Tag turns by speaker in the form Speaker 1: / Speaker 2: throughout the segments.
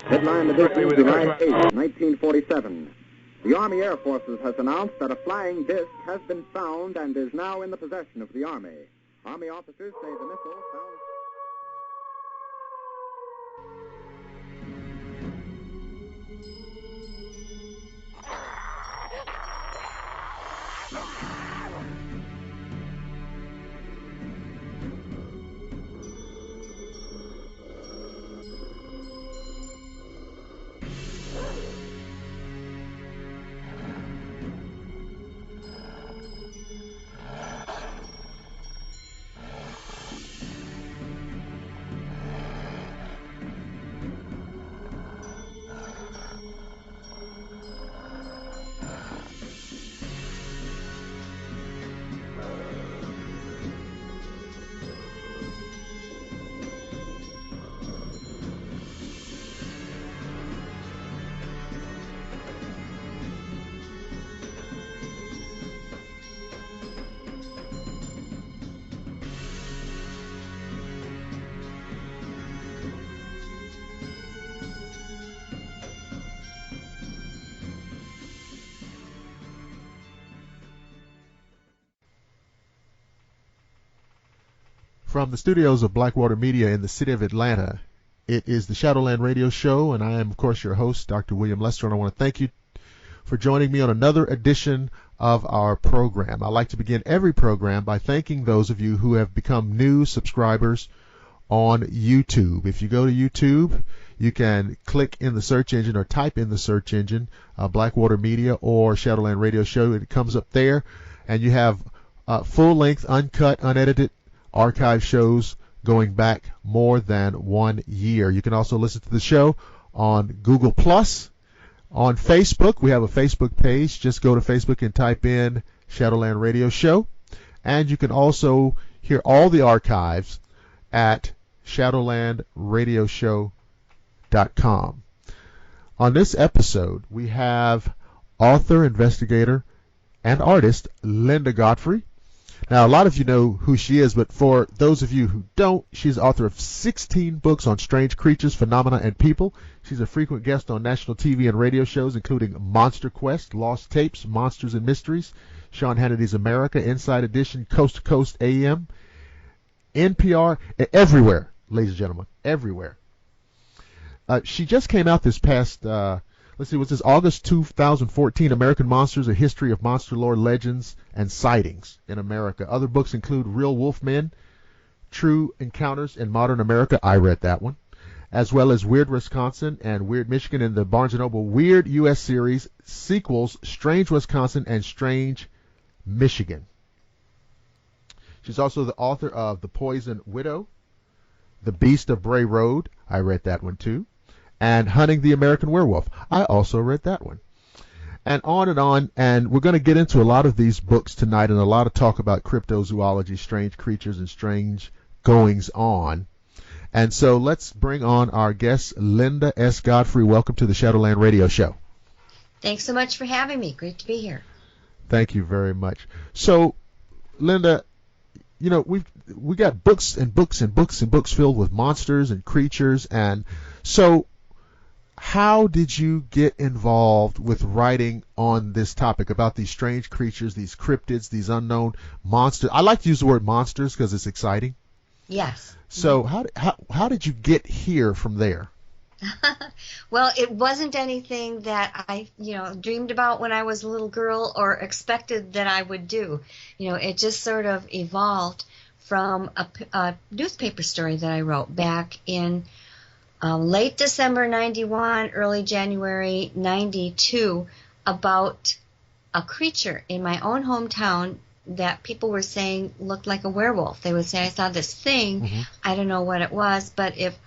Speaker 1: Headline edition, July 8, 1947. The Army Air Forces has announced that a flying disc has been found and is now in the possession of the Army. Army officers say the missile found...
Speaker 2: From the studios of Blackwater Media in the city of Atlanta, it is the Shadowland Radio Show, and I am, of course, your host, Dr. William Lester, and I want to thank you for joining me on another edition of our program. I like to begin every program by thanking those of you who have become new subscribers on YouTube. If you go to YouTube, you can click in the search engine or type in the search engine Blackwater Media or Shadowland Radio Show. It comes up there, and you have full-length, uncut, unedited archive shows going back more than 1 year. You can also listen to the show on Google+. On Facebook, we have a Facebook page. Just go to Facebook and type in Shadowland Radio Show. And you can also hear all the archives at shadowlandradioshow.com. On this episode, we have author, investigator, and artist Linda Godfrey. Now, a lot of you know who she is, but for those of you who don't, she's author of 16 books on strange creatures, phenomena, and people. She's a frequent guest on national TV and radio shows, including Monster Quest, Lost Tapes, Monsters and Mysteries, Sean Hannity's America, Inside Edition, Coast to Coast AM, NPR, everywhere, ladies and gentlemen, everywhere. She just came out this past, let's see, was this August 2014, American Monsters, A History of Monster Lore Legends and Sightings in America. Other books include Real Wolfmen, True Encounters in Modern America. I read that one. As well as Weird Wisconsin and Weird Michigan in the Barnes & Noble Weird U.S. series, sequels, Strange Wisconsin and Strange Michigan. She's also the author of The Poison Widow, The Beast of Bray Road. I read that one too. And Hunting the American Werewolf. I also read that one. And on, and we're going to get into a lot of these books tonight and a lot of talk about cryptozoology, strange creatures, and strange goings-on. And so let's bring on our guest, Linda S. Godfrey. Welcome to the Shadowland Radio Show.
Speaker 3: Thanks so much for having me. Great to be here.
Speaker 2: Thank you very much. So, Linda, you know, we got books and books and books and books filled with monsters and creatures, and so how did you get involved with writing on this topic about these strange creatures, these cryptids, these unknown monsters? I like to use the word monsters because it's exciting.
Speaker 3: Yes.
Speaker 2: So how did you get here from there?
Speaker 3: Well, it wasn't anything that I, dreamed about when I was a little girl or expected that I would do. It just sort of evolved from a newspaper story that I wrote back in late December 91, early January 92, about a creature in my own hometown that people were saying looked like a werewolf. They would say, I saw this thing, I don't know what it was, but if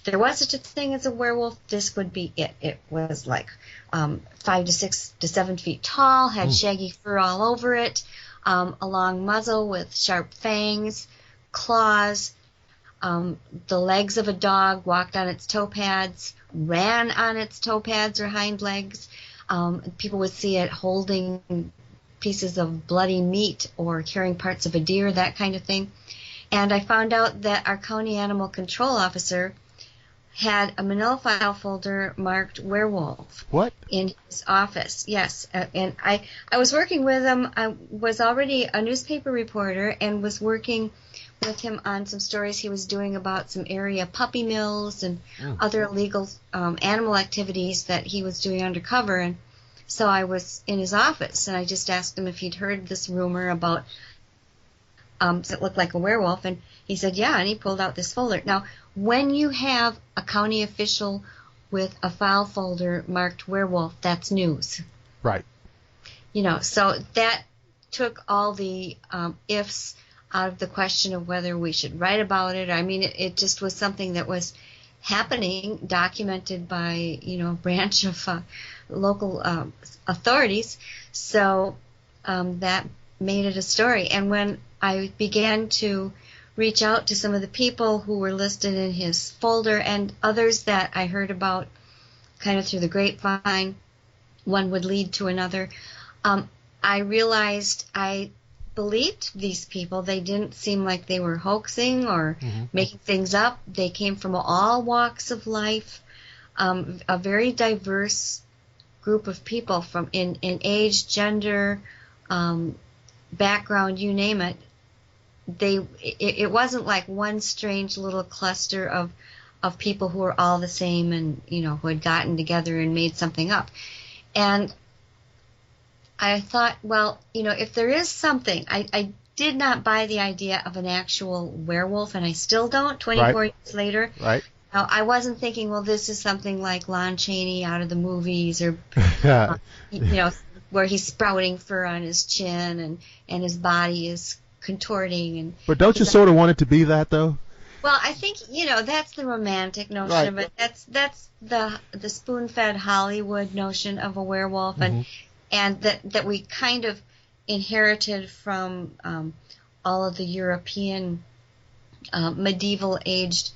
Speaker 3: there was such a thing as a werewolf, this would be it. It was like 5 to 6 to 7 feet tall, had shaggy fur all over it, a long muzzle with sharp fangs, claws, the legs of a dog, walked on its toe pads, ran on its toe pads or hind legs. People would see it holding pieces of bloody meat or carrying parts of a deer, that kind of thing. And I found out that our county animal control officer had a manila file folder marked werewolf.
Speaker 2: What?
Speaker 3: In his office, yes. And I was working with him. I was already a newspaper reporter and was working with him on some stories he was doing about some area puppy mills and other illegal animal activities that he was doing undercover. And so I was in his office, and I just asked him if he'd heard this rumor about it looked like a werewolf, and he said, yeah, and he pulled out this folder. Now, when you have a county official with a file folder marked werewolf, that's news.
Speaker 2: Right.
Speaker 3: So that took all the ifs out of the question of whether we should write about it. I mean, it just was something that was happening, documented by, a branch of local authorities. So that made it a story. And when I began to reach out to some of the people who were listed in his folder and others that I heard about kind of through the grapevine, one would lead to another, I realized I believed these people. They didn't seem like they were hoaxing or making things up. They came from all walks of life, a very diverse group of people from in age, gender, background, you name it. It wasn't like one strange little cluster of people who were all the same and, who had gotten together and made something up. And I thought, well, if there is something, I did not buy the idea of an actual werewolf, and I still don't, 24 years later.
Speaker 2: Right.
Speaker 3: Now, I wasn't thinking, well, this is something like Lon Chaney out of the movies, or, where he's sprouting fur on his chin and his body is contorting. But
Speaker 2: don't you sort of want it to be that, though?
Speaker 3: Well, I think, that's the romantic notion, but that's the spoon-fed Hollywood notion of a werewolf, and that we kind of inherited from all of the European medieval-aged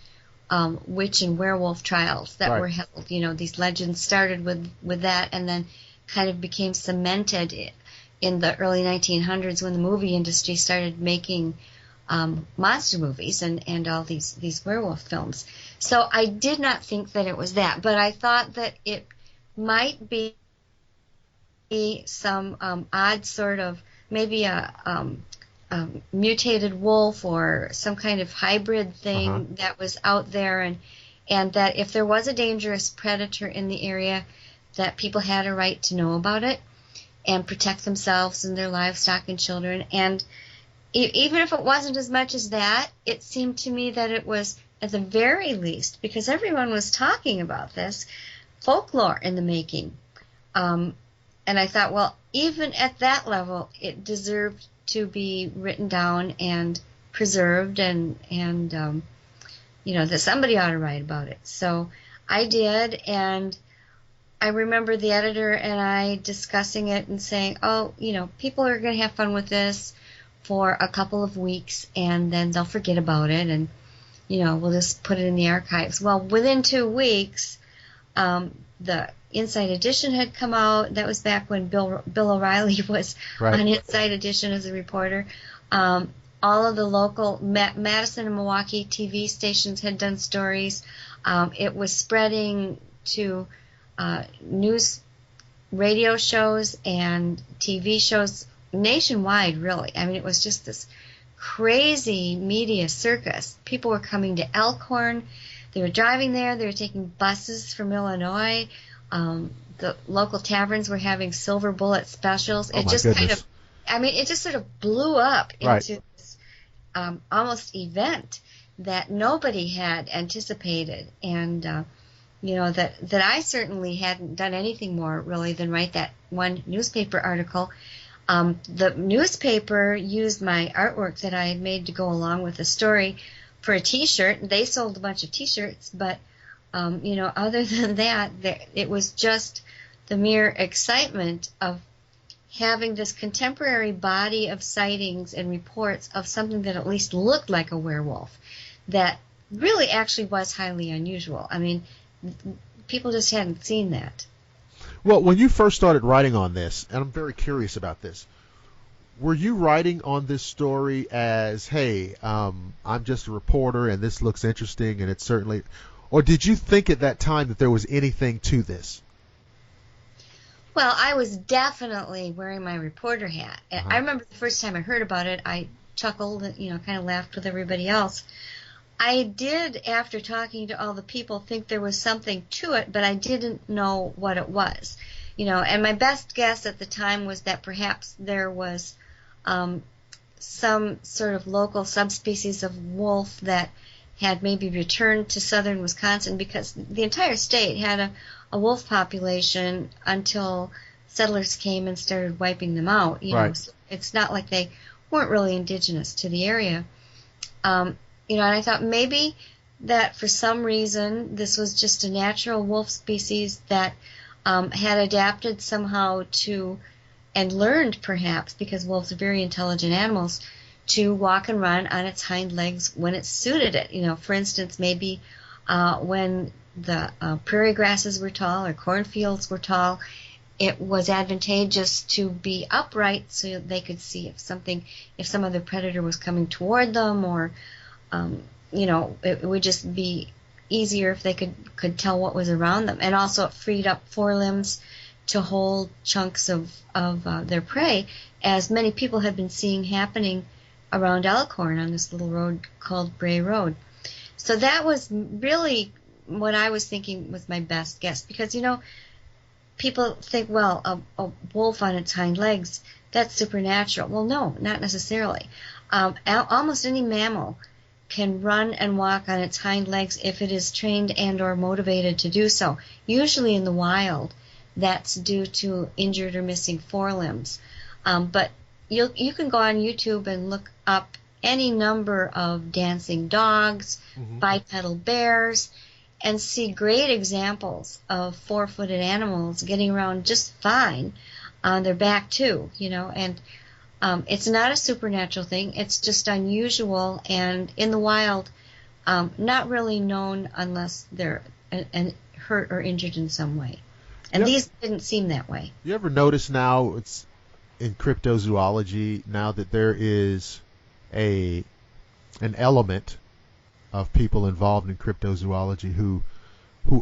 Speaker 3: witch and werewolf trials that were held. These legends started with that and then kind of became cemented in the early 1900s when the movie industry started making monster movies and all these werewolf films. So I did not think that it was that, but I thought that it might be some odd sort of, maybe a mutated wolf or some kind of hybrid thing that was out there, and that if there was a dangerous predator in the area, that people had a right to know about it and protect themselves and their livestock and children. And even if it wasn't as much as that, it seemed to me that it was, at the very least, because everyone was talking about this, folklore in the making. And I thought, well, even at that level, it deserved to be written down and preserved, and that somebody ought to write about it. So I did, and I remember the editor and I discussing it and saying, people are going to have fun with this for a couple of weeks, and then they'll forget about it, and, we'll just put it in the archives. Well, within 2 weeks, the Inside Edition had come out. That was back when Bill O'Reilly was on Inside Edition as a reporter. All of the local Madison and Milwaukee TV stations had done stories. It was spreading to news radio shows and TV shows nationwide, really. I mean, it was just this crazy media circus. People were coming to Elkhorn. They were driving there. They were taking buses from Illinois. The local taverns were having silver bullet specials. It just it just sort of blew up into this almost event that nobody had anticipated. And, that I certainly hadn't done anything more, really, than write that one newspaper article. The newspaper used my artwork that I had made to go along with the story for a T-shirt. They sold a bunch of T-shirts, but other than that, it was just the mere excitement of having this contemporary body of sightings and reports of something that at least looked like a werewolf that really actually was highly unusual. I mean, people just hadn't seen that.
Speaker 2: Well, when you first started writing on this, and I'm very curious about this, were you writing on this story as, hey, I'm just a reporter and this looks interesting and it's certainly, or did you think at that time that there was anything to this?
Speaker 3: Well, I was definitely wearing my reporter hat.
Speaker 2: Uh-huh.
Speaker 3: I remember the first time I heard about it, I chuckled and, kind of laughed with everybody else. I did, after talking to all the people, think there was something to it, but I didn't know what it was. And my best guess at the time was that perhaps there was some sort of local subspecies of wolf that had maybe returned to southern Wisconsin, because the entire state had a wolf population until settlers came and started wiping them out.
Speaker 2: Right.
Speaker 3: So it's not like they weren't really indigenous to the area. And I thought maybe that for some reason this was just a natural wolf species that had adapted somehow to, and learned perhaps, because wolves are very intelligent animals, to walk and run on its hind legs when it suited it. For instance, maybe when the prairie grasses were tall or cornfields were tall, it was advantageous to be upright so they could see if some other predator was coming toward them, or it would just be easier if they could tell what was around them. And also it freed up forelimbs to hold chunks of their prey, as many people had been seeing happening around Elkhorn on this little road called Bray Road. So that was really what I was thinking was my best guess, because people think, well, a wolf on its hind legs, that's supernatural. Well, no, not necessarily. Almost any mammal can run and walk on its hind legs if it is trained and or motivated to do so. Usually in the wild, that's due to injured or missing forelimbs. But you can go on YouTube and look up any number of dancing dogs, bipedal bears, and see great examples of four-footed animals getting around just fine on their back too, and it's not a supernatural thing. It's just unusual, and in the wild, not really known unless they're hurt or injured in some way. And these didn't seem that way.
Speaker 2: You ever notice now, it's in cryptozoology now, that there is an element of people involved in cryptozoology who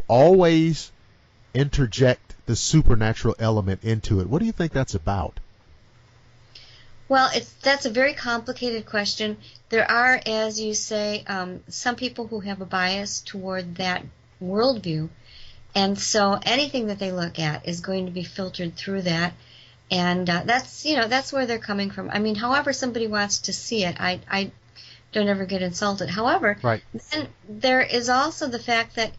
Speaker 2: always interject the supernatural element into it? What do you think that's about?
Speaker 3: Well, that's a very complicated question. There are, as you say, some people who have a bias toward that worldview, and so anything that they look at is going to be filtered through that, and that's where they're coming from. I mean, however somebody wants to see it, I don't ever get insulted. However,
Speaker 2: right.
Speaker 3: Then there is also the fact that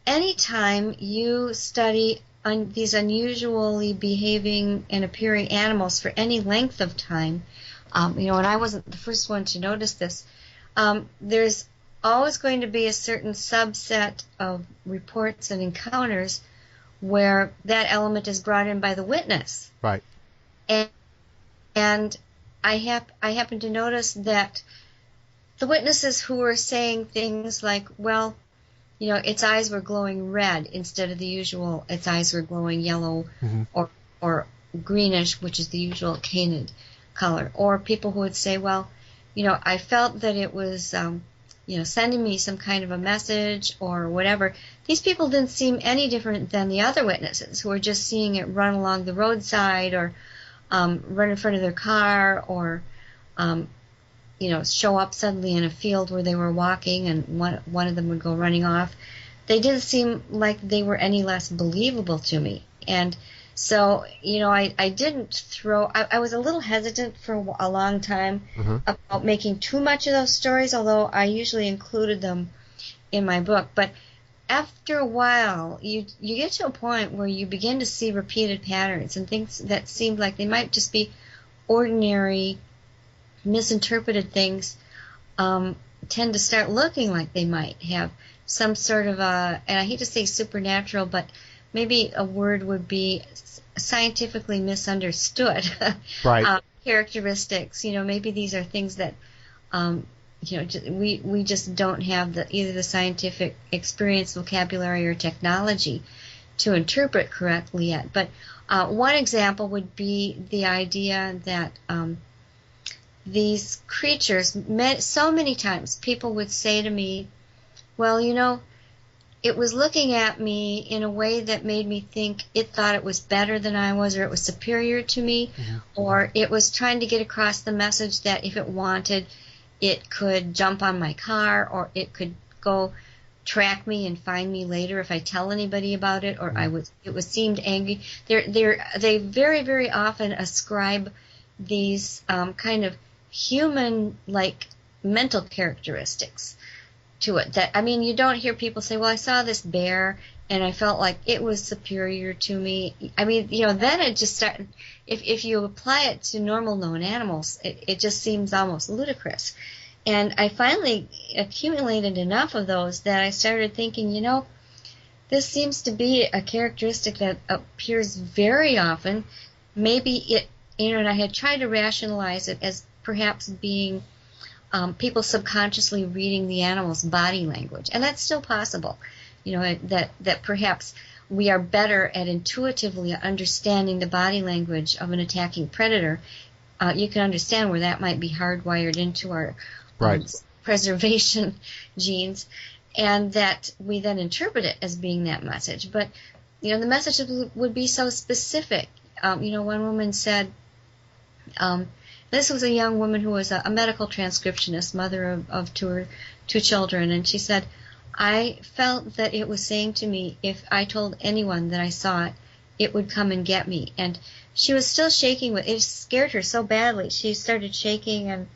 Speaker 3: anytime you study these unusually behaving and appearing animals for any length of time, and I wasn't the first one to notice this, there's always going to be a certain subset of reports and encounters where that element is brought in by the witness.
Speaker 2: Right.
Speaker 3: And I happen to notice that the witnesses who were saying things like, well, its eyes were glowing red instead of the usual, its eyes were glowing yellow or greenish, which is the usual canid color. Or people who would say, well, I felt that it was, sending me some kind of a message or whatever. These people didn't seem any different than the other witnesses who were just seeing it run along the roadside or run in front of their car or, show up suddenly in a field where they were walking and one of them would go running off. They didn't seem like they were any less believable to me. And so, I didn't I was a little hesitant for a long time about making too much of those stories, although I usually included them in my book. But after a while, you get to a point where you begin to see repeated patterns and things that seemed like they might just be ordinary, misinterpreted things tend to start looking like they might have some sort of and I hate to say supernatural, but maybe a word would be scientifically misunderstood
Speaker 2: right.
Speaker 3: Characteristics. Maybe these are things that we just don't have either the scientific experience, vocabulary, or technology to interpret correctly yet. But One example would be the idea that these creatures, so many times people would say to me, well, it was looking at me in a way that made me think it thought it was better than I was, or it was superior to me, or it was trying to get across the message that if it wanted, it could jump on my car, or it could go track me and find me later if I tell anybody about it, or it was seemed angry. They very, very often ascribe these kind of human-like mental characteristics to it. You don't hear people say, well, I saw this bear and I felt like it was superior to me. Then it just started, if you apply it to normal known animals, it just seems almost ludicrous. And I finally accumulated enough of those that I started thinking, this seems to be a characteristic that appears very often. Maybe it, and I had tried to rationalize it as perhaps being people subconsciously reading the animal's body language. And that's still possible, that perhaps we are better at intuitively understanding the body language of an attacking predator. You can understand where that might be hardwired into our preservation genes, and that we then interpret it as being that message. But, the message would be so specific. One woman said, this was a young woman who was a medical transcriptionist, mother of two children, and she said, I felt that it was saying to me, if I told anyone that I saw it, it would come and get me. And she was still shaking. It scared her so badly. She started shaking and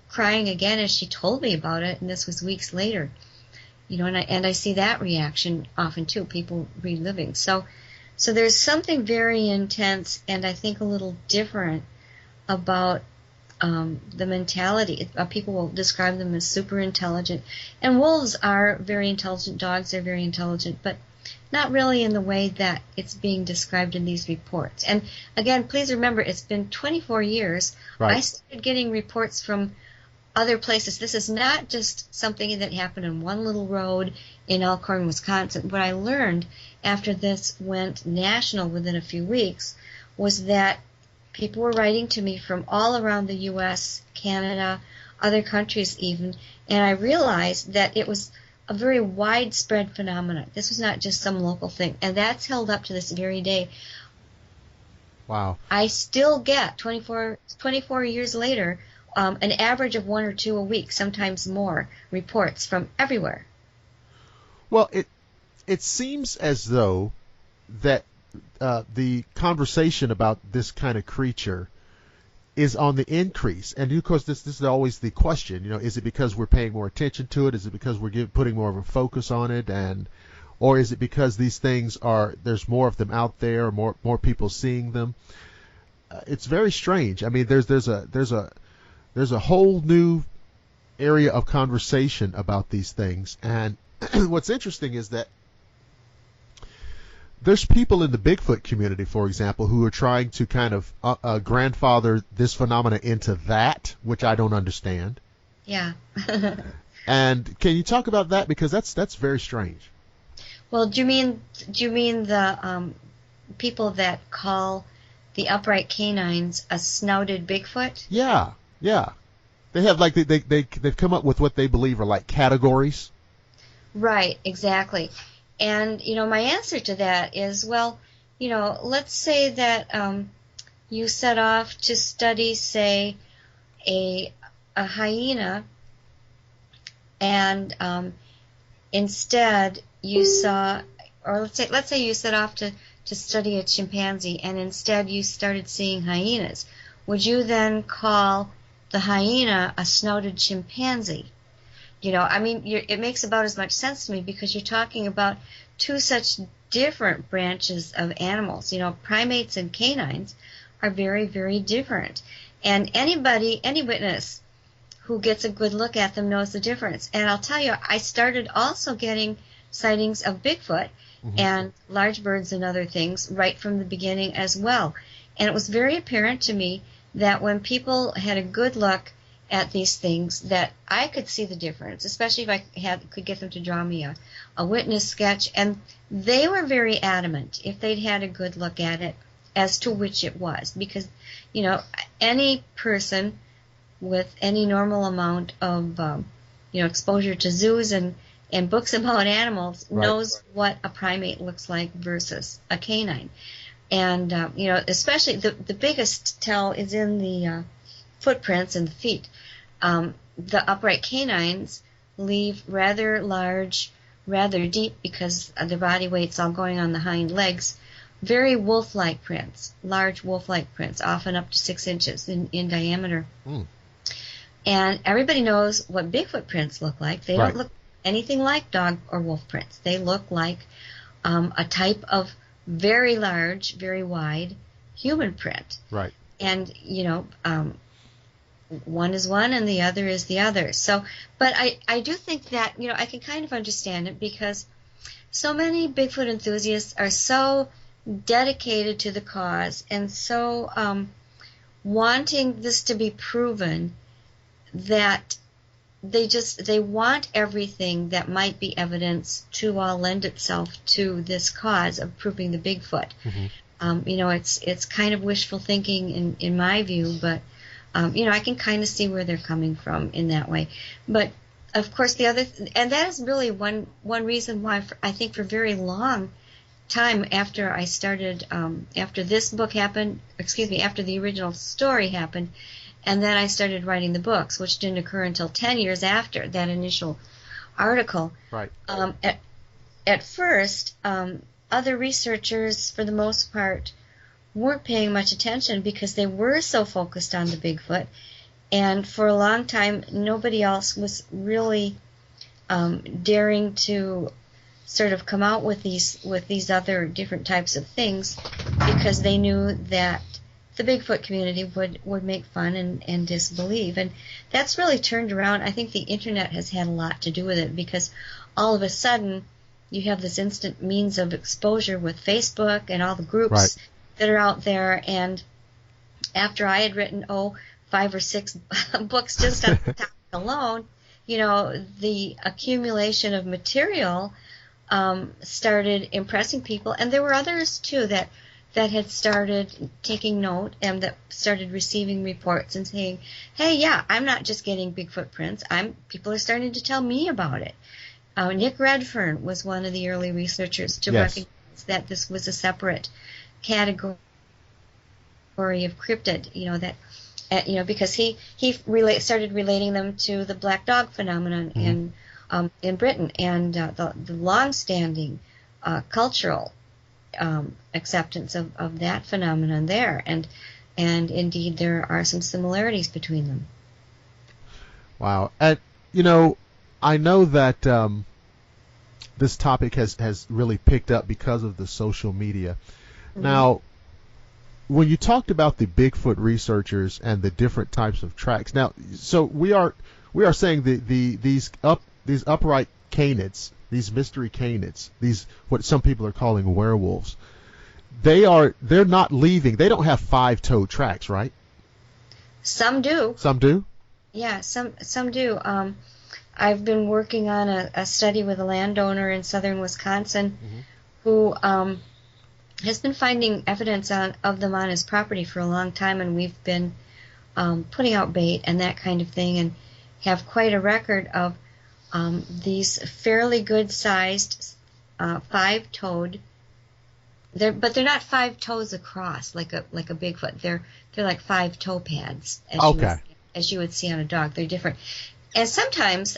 Speaker 3: crying again as she told me about it, and this was weeks later. And I see that reaction often too, people reliving. So there's something very intense and I think a little different about the mentality. People will describe them as super intelligent, and wolves are very intelligent, dogs are very intelligent, but not really in the way that it's being described in these reports. And again, please remember, it's been 24 years.
Speaker 2: Right.
Speaker 3: I started getting reports from other places. This is not just something that happened in one little road in Elkhorn, Wisconsin. What I learned after this went national within a few weeks was that people were writing to me from all around the U.S., Canada, other countries even, and I realized that it was a very widespread phenomenon. This was not just some local thing, and that's held up to this very day.
Speaker 2: Wow. I
Speaker 3: still get, 24 years later, an average of 1 or 2 a week, sometimes more, reports from everywhere.
Speaker 2: Well, it seems as though that the conversation about this kind of creature is on the increase. And of course, this is always the question. Is it because we're paying more attention to it? Is it because we're putting more of a focus on it? Or is it because these things there's more of them out there, or more people seeing them? It's very strange. There's a whole new area of conversation about these things. And what's interesting is that there's people in the Bigfoot community, for example, who are trying to kind of grandfather this phenomena into that, which I don't understand.
Speaker 3: Yeah.
Speaker 2: And can you talk about that, because that's very strange?
Speaker 3: Well, do you mean the people that call the upright canines a snouted Bigfoot?
Speaker 2: Yeah. They have they've come up with what they believe are like categories.
Speaker 3: Right, exactly. And, my answer to that is, well, let's say that you set off to study, say, a hyena, and instead you saw, or let's say you set off to study a chimpanzee, and instead you started seeing hyenas. Would you then call the hyena a snouted chimpanzee? It makes about as much sense to me, because you're talking about two such different branches of animals. Primates and canines are very, very different. And any witness who gets a good look at them knows the difference. And I'll tell you, I started also getting sightings of Bigfoot and large birds and other things right from the beginning as well. And it was very apparent to me that when people had a good look at these things, that I could see the difference, especially if I could get them to draw me a witness sketch. And they were very adamant, if they'd had a good look at it, as to which it was, because any person with any normal amount of exposure to zoos and books about animals knows what a primate looks like versus a canine. And especially the biggest tell is in the footprints and the feet. The upright canines leave rather large, rather deep, because their body weight's all going on the hind legs, very wolf-like prints, large wolf-like prints, often up to 6 inches in diameter. And everybody knows what Bigfoot prints look like. They don't look anything like dog or wolf prints. They look like a type of very large, very wide human print.
Speaker 2: Right.
Speaker 3: And, one is one and the other is the other. So, but I do think that, I can kind of understand it, because so many Bigfoot enthusiasts are so dedicated to the cause and so wanting this to be proven that they want everything that might be evidence to all lend itself to this cause of proving the Bigfoot. It's kind of wishful thinking in my view, but I can kind of see where they're coming from in that way. But of course, the other and that is really one reason why I think for a very long time after I started, after this book happened, after the original story happened, and then I started writing the books, which didn't occur until 10 years after that initial article.
Speaker 2: Right.
Speaker 3: At first, other researchers, for the most part, weren't paying much attention because they were so focused on the Bigfoot. And for a long time, nobody else was really daring to sort of come out with these other different types of things, because they knew that the Bigfoot community would make fun and disbelieve. And that's really turned around. I think the internet has had a lot to do with it, because all of a sudden you have this instant means of exposure with Facebook and all the groups that are out there. And after I had written 5 or 6 books just on the topic alone, the accumulation of material started impressing people. And there were others too that had started taking note and that started receiving reports and saying, hey, yeah, I'm not just getting Bigfoot prints. People are starting to tell me about it. Nick Redfern was one of the early researchers to recognize that this was a separate category of cryptid, because he started relating them to the black dog phenomenon in Britain, and the long-standing cultural acceptance of that phenomenon there, and indeed there are some similarities between them.
Speaker 2: Wow. And I know that this topic has really picked up because of the social media. Now, when you talked about the Bigfoot researchers and the different types of tracks, now, so we are saying these upright canids, these mystery canids, these what some people are calling werewolves, they're not leaving. They don't have 5-toe tracks, right? Some do. Some do?
Speaker 3: Yeah, some do. I've been working on a study with a landowner in southern Wisconsin who has been finding evidence of them on his property for a long time, and we've been putting out bait and that kind of thing, and have quite a record of these fairly good-sized 5-toed. But they're not 5 toes across like a Bigfoot. They're like 5 toe pads, as you would see on a dog. They're different. And sometimes,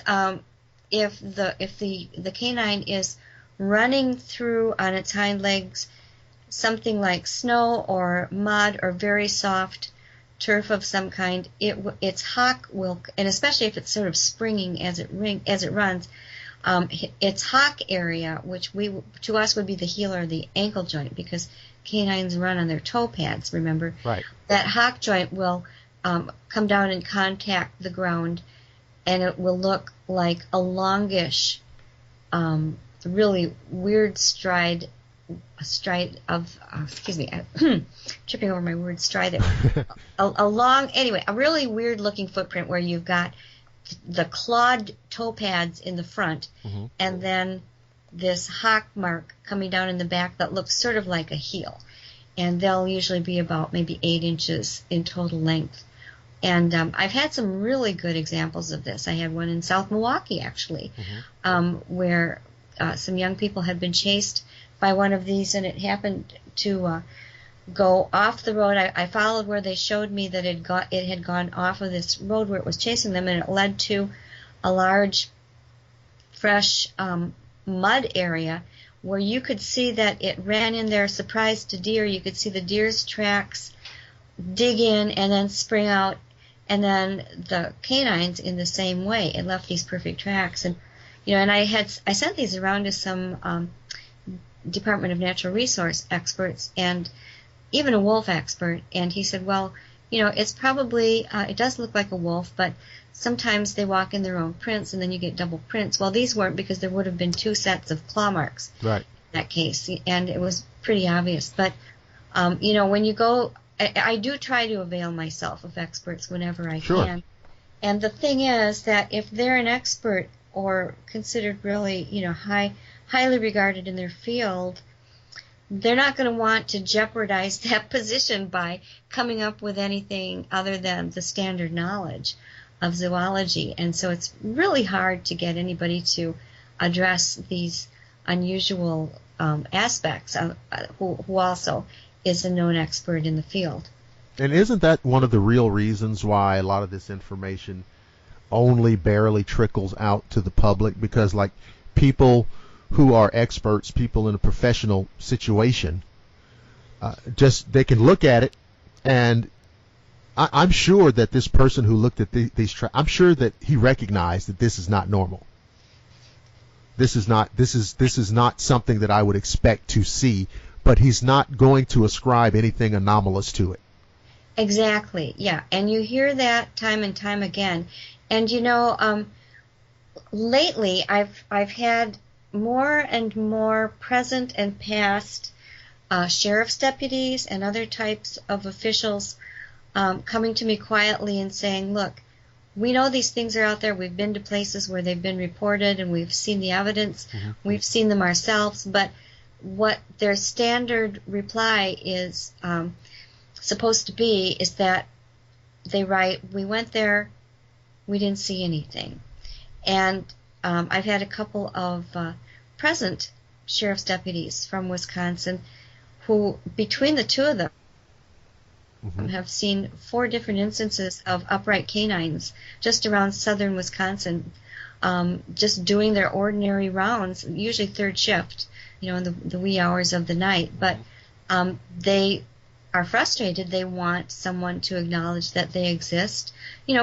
Speaker 3: if the canine is running through on its hind legs something like snow or mud or very soft turf of some kind, its hock will, and especially if it's sort of springing as it runs, its hock area, which to us would be the heel or the ankle joint, because canines run on their toe pads, remember?
Speaker 2: Right.
Speaker 3: That hock joint will come down and contact the ground, and it will look like a longish, really weird stride of, tripping over my word stride there. A really weird looking footprint where you've got the clawed toe pads in the front, and then this hock mark coming down in the back that looks sort of like a heel. and they'll usually be about maybe 8 inches in total length. And I've had some really good examples of this. I had one in South Milwaukee, actually, where some young people had been chased by one of these, and it happened to go off the road. I followed where they showed me that it had gone off of this road where it was chasing them, and it led to a large, fresh mud area where you could see that it ran in there, surprised a deer. You could see the deer's tracks dig in and then spring out, and then the canines in the same way. It left these perfect tracks. And and I sent these around to some Department of Natural Resource experts and even a wolf expert, and he said, well, it's probably, it does look like a wolf, but sometimes they walk in their own prints, and then you get double prints. Well, these weren't, because there would have been 2 sets of claw marks
Speaker 2: right.
Speaker 3: in that case, and it was pretty obvious. But, when you go, I do try to avail myself of experts whenever I can. And the thing is that if they're an expert or considered really, highly regarded in their field, they're not going to want to jeopardize that position by coming up with anything other than the standard knowledge of zoology. And so it's really hard to get anybody to address these unusual aspects who also is a known expert in the field.
Speaker 2: And isn't that one of the real reasons why a lot of this information only barely trickles out to the public? Because, like, people who are experts, people in a professional situation, they can look at it, and I'm sure that this person who looked at these I'm sure that he recognized that this is not normal. This is not something that I would expect to see, but he's not going to ascribe anything anomalous to it.
Speaker 3: Exactly, yeah, and you hear that time and time again. And lately I've had more and more present and past sheriff's deputies and other types of officials coming to me quietly and saying, look, we know these things are out there. We've been to places where they've been reported, and we've seen the evidence. We've seen them ourselves. But what their standard reply is supposed to be is that they write, we went there, we didn't see anything. And I've had a couple of present sheriff's deputies from Wisconsin who, between the two of them, have seen 4 different instances of upright canines just around southern Wisconsin, just doing their ordinary rounds, usually third shift, in the wee hours of the night. But they are frustrated. They want someone to acknowledge that they exist,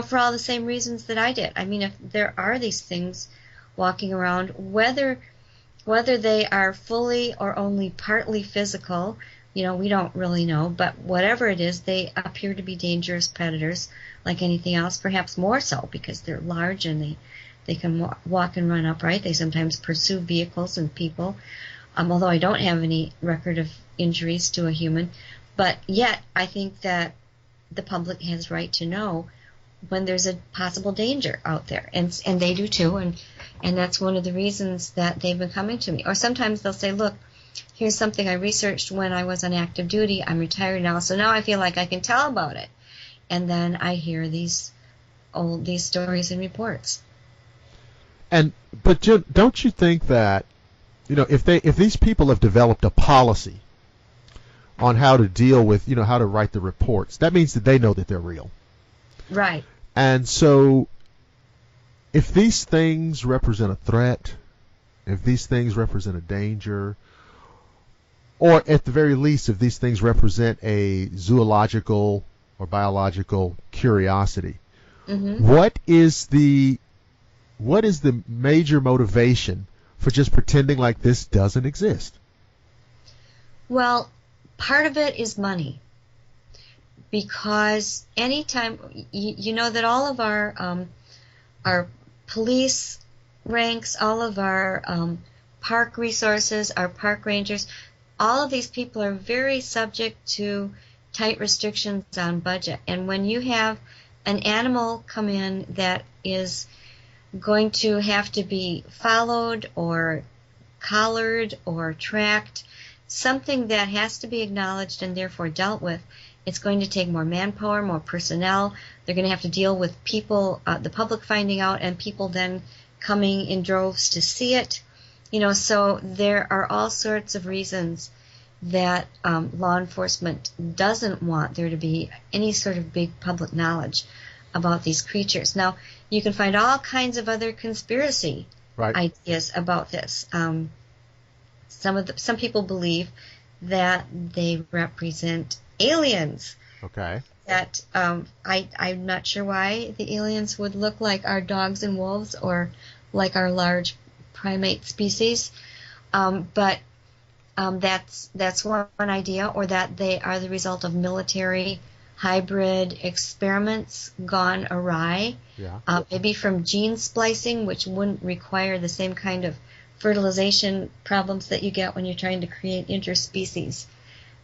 Speaker 3: for all the same reasons that I did. I mean, if there are these things walking around, whether they are fully or only partly physical, we don't really know, but whatever it is, they appear to be dangerous predators like anything else, perhaps more so because they're large and they can walk and run upright. They sometimes pursue vehicles and people, although I don't have any record of injuries to a human. But yet, I think that the public has right to know when there's a possible danger out there, and they do too, and that's one of the reasons that they've been coming to me. Or sometimes they'll say, look, here's something I researched when I was on active duty. I'm retired now, so now I feel like I can tell about it. And then I hear these stories and reports. But
Speaker 2: don't you think that, if these people have developed a policy on how to deal with, how to write the reports, that means that they know that they're real.
Speaker 3: Right.
Speaker 2: And so if these things represent a threat, if these things represent a danger, or at the very least, if these things represent a zoological or biological curiosity, what is the major motivation for just pretending like this doesn't exist?
Speaker 3: Well, part of it is money, because anytime you know that all of our police ranks, all of our park resources, our park rangers, all of these people are very subject to tight restrictions on budget. And when you have an animal come in that is going to have to be followed or collared or tracked, something that has to be acknowledged and therefore dealt with. It's going to take more manpower, more personnel. They're going to have to deal with people, the public finding out, and people then coming in droves to see it. So there are all sorts of reasons that law enforcement doesn't want there to be any sort of big public knowledge about these creatures. Now, you can find all kinds of other conspiracy ideas about this. Some people believe that they represent aliens.
Speaker 2: Okay.
Speaker 3: That I'm not sure why the aliens would look like our dogs and wolves or like our large primate species, but that's one idea, or that they are the result of military hybrid experiments gone awry, maybe from gene splicing, which wouldn't require the same kind of fertilization problems that you get when you're trying to create interspecies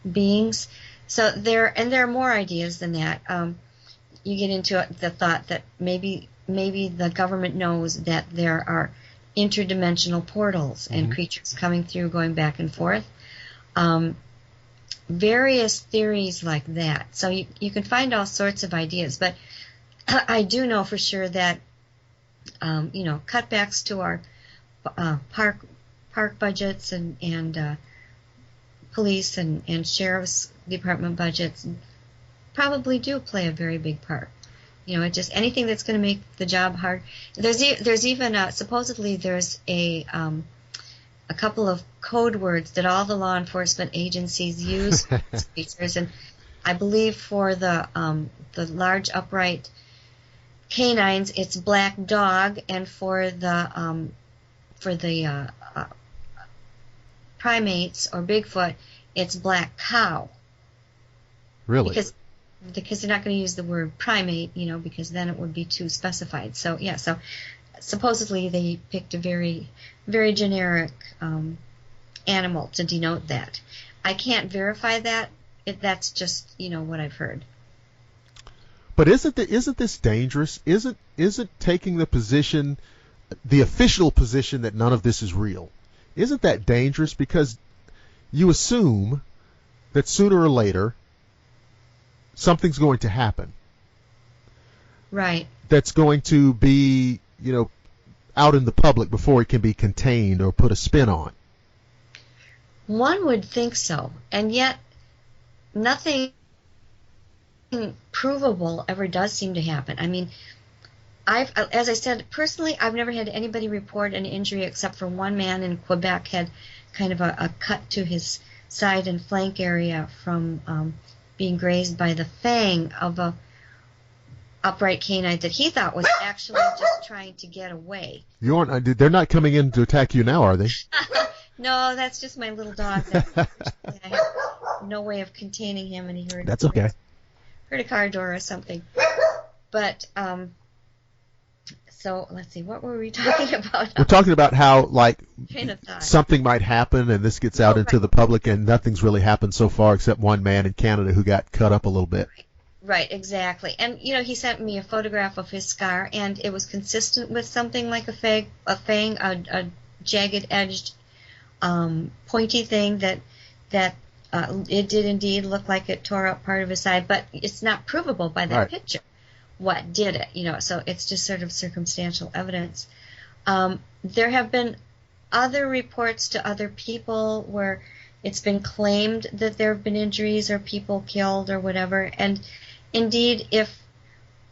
Speaker 3: beings. So there are more ideas than that. You get into the thought that maybe the government knows that there are interdimensional portals and creatures coming through, going back and forth. Various theories like that. So you can find all sorts of ideas, but I do know for sure that cutbacks to our park budgets and police and sheriff's department budgets probably do play a very big part. Just anything that's going to make the job hard. There's even supposedly there's a couple of code words that all the law enforcement agencies use for these creatures, and I believe for the large upright canines it's black dog, and for the primates or Bigfoot it's black cow.
Speaker 2: Really?
Speaker 3: Because they're not going to use the word primate, because then it would be too specified. So so supposedly they picked a very, very generic animal to denote that. I can't verify that. That's just what I've heard.
Speaker 2: But isn't this dangerous? Isn't taking the position, the official position, that none of this is real? Isn't that dangerous? Because you assume that sooner or later something's going to happen.
Speaker 3: Right.
Speaker 2: That's going to be, out in the public before it can be contained or put a spin on.
Speaker 3: One would think so, and yet nothing provable ever does seem to happen. I mean, as I said, personally, I've never had anybody report an injury except for one man in Quebec had kind of a cut to his side and flank area from being grazed by the fang of a upright canine that he thought was actually just trying to get away.
Speaker 2: They're not coming in to attack you now, are they?
Speaker 3: No, that's just my little dog. I have no way of containing him, and he heard.
Speaker 2: That's okay.
Speaker 3: Heard a car door or something. But so let's see, what were we talking about?
Speaker 2: We're talking about how
Speaker 3: train of thought.
Speaker 2: Something might happen, and this gets out into the public, and nothing's really happened so far except one man in Canada who got cut up a little bit.
Speaker 3: Right, exactly. And he sent me a photograph of his scar, and it was consistent with something like a fang, a jagged-edged, pointy thing that it did indeed look like it tore up part of his side, but it's not provable by that picture what did it, so it's just sort of circumstantial evidence. There have been other reports to other people where it's been claimed that there have been injuries or people killed or whatever, and indeed, if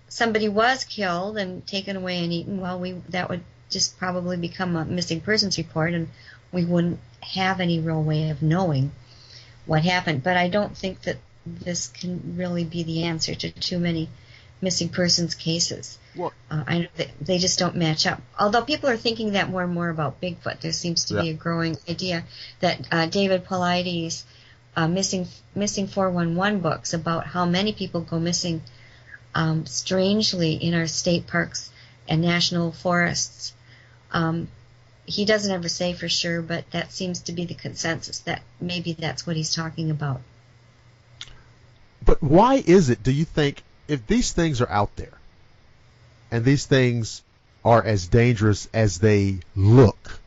Speaker 3: somebody was killed and taken away and eaten, well, that would just probably become a missing persons report, and we wouldn't have any real way of knowing what happened. But I don't think that this can really be the answer to too many missing persons cases.
Speaker 2: Well,
Speaker 3: I know that they just don't match up. Although people are thinking that more and more about Bigfoot. There seems to be a growing idea that David Paulides' missing 411 books about how many people go missing strangely in our state parks and national forests. He doesn't ever say for sure, but that seems to be the consensus, that maybe that's what he's talking about.
Speaker 2: But why is it, do you think, if these things are out there, and these things are as dangerous as they look,